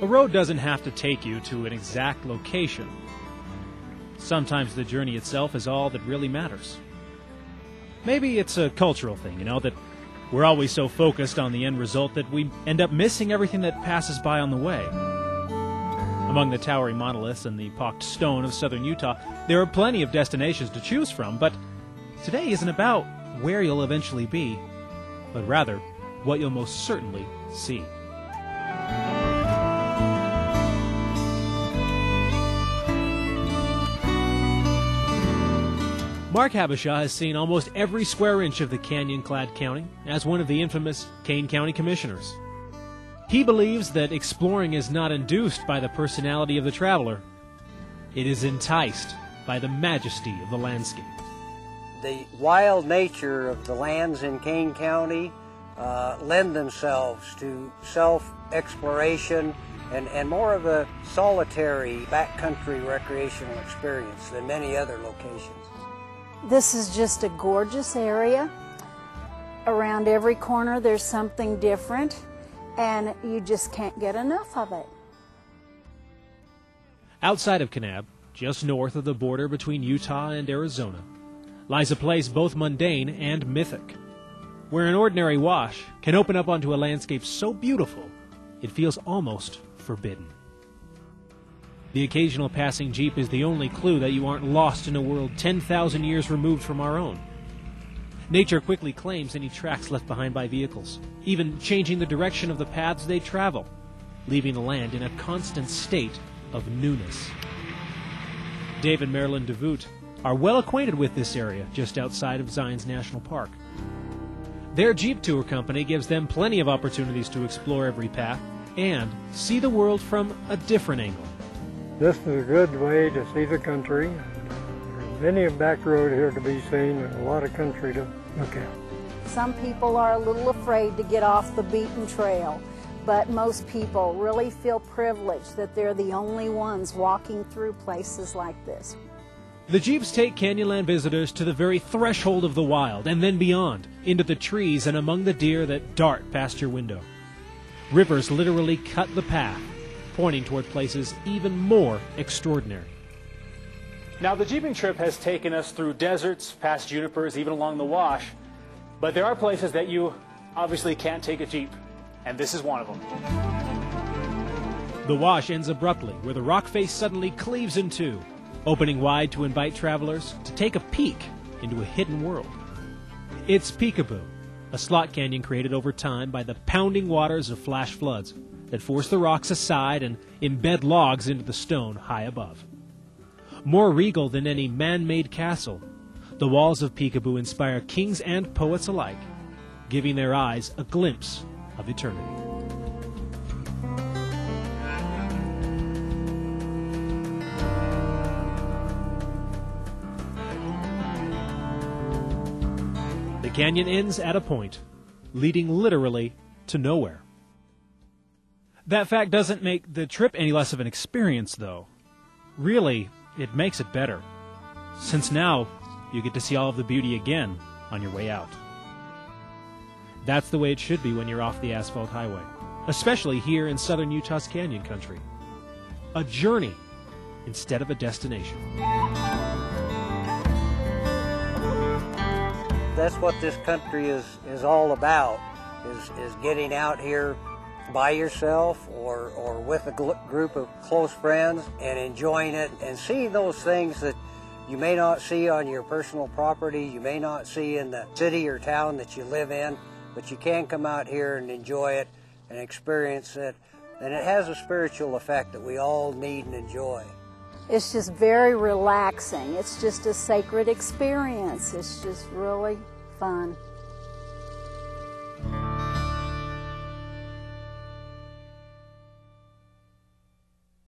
A road doesn't have to take you to an exact location. Sometimes the journey itself is all that really matters. Maybe it's a cultural thing, that we're always so focused on the end result that we end up missing everything that passes by on the way. Among the towering monoliths and the pocked stone of southern Utah, there are plenty of destinations to choose from, but today isn't about where you'll eventually be, but rather what you'll most certainly see. Mark Habishaw has seen almost every square inch of the canyon-clad county as one of the infamous Kane County Commissioners. He believes that exploring is not induced by the personality of the traveler. It is enticed by the majesty of the landscape. The wild nature of the lands in Kane County lend themselves to self-exploration and more of a solitary backcountry recreational experience than many other locations. This is just a gorgeous area. Around every corner there's something different, and you just can't get enough of it. Outside of Kanab, just north of the border between Utah and Arizona, lies a place both mundane and mythic, where an ordinary wash can open up onto a landscape so beautiful it feels almost forbidden. The occasional passing Jeep is the only clue that you aren't lost in a world 10,000 years removed from our own. Nature quickly claims any tracks left behind by vehicles, even changing the direction of the paths they travel, leaving the land in a constant state of newness. Dave and Marilyn DeVoot are well acquainted with this area just outside of Zions National Park. Their Jeep tour company gives them plenty of opportunities to explore every path and see the world from a different angle. This is a good way to see the country. There's many a back road here to be seen and a lot of country to look at. Some people are a little afraid to get off the beaten trail, but most people really feel privileged that they're the only ones walking through places like this. The Jeeps take Canyonland visitors to the very threshold of the wild and then beyond, into the trees and among the deer that dart past your window. Rivers literally cut the path, pointing toward places even more extraordinary. Now, the jeeping trip has taken us through deserts, past junipers, even along the Wash, but there are places that you obviously can't take a Jeep, and this is one of them. The Wash ends abruptly, where the rock face suddenly cleaves in two, opening wide to invite travelers to take a peek into a hidden world. It's Peekaboo, a slot canyon created over time by the pounding waters of flash floods that force the rocks aside and embed logs into the stone high above. More regal than any man-made castle, the walls of Peekaboo inspire kings and poets alike, giving their eyes a glimpse of eternity. The canyon ends at a point, leading literally to nowhere. That fact doesn't make the trip any less of an experience, though. Really, it makes it better, since now you get to see all of the beauty again on your way out. That's the way it should be when you're off the asphalt highway, especially here in southern Utah's canyon country. A journey instead of a destination. That's what this country is all about, is getting out here by yourself or with a group of close friends and enjoying it and seeing those things that you may not see on your personal property, you may not see in the city or town that you live in, but you can come out here and enjoy it and experience it, and it has a spiritual effect that we all need and enjoy. It's just very relaxing. It's just a sacred experience. It's just really fun.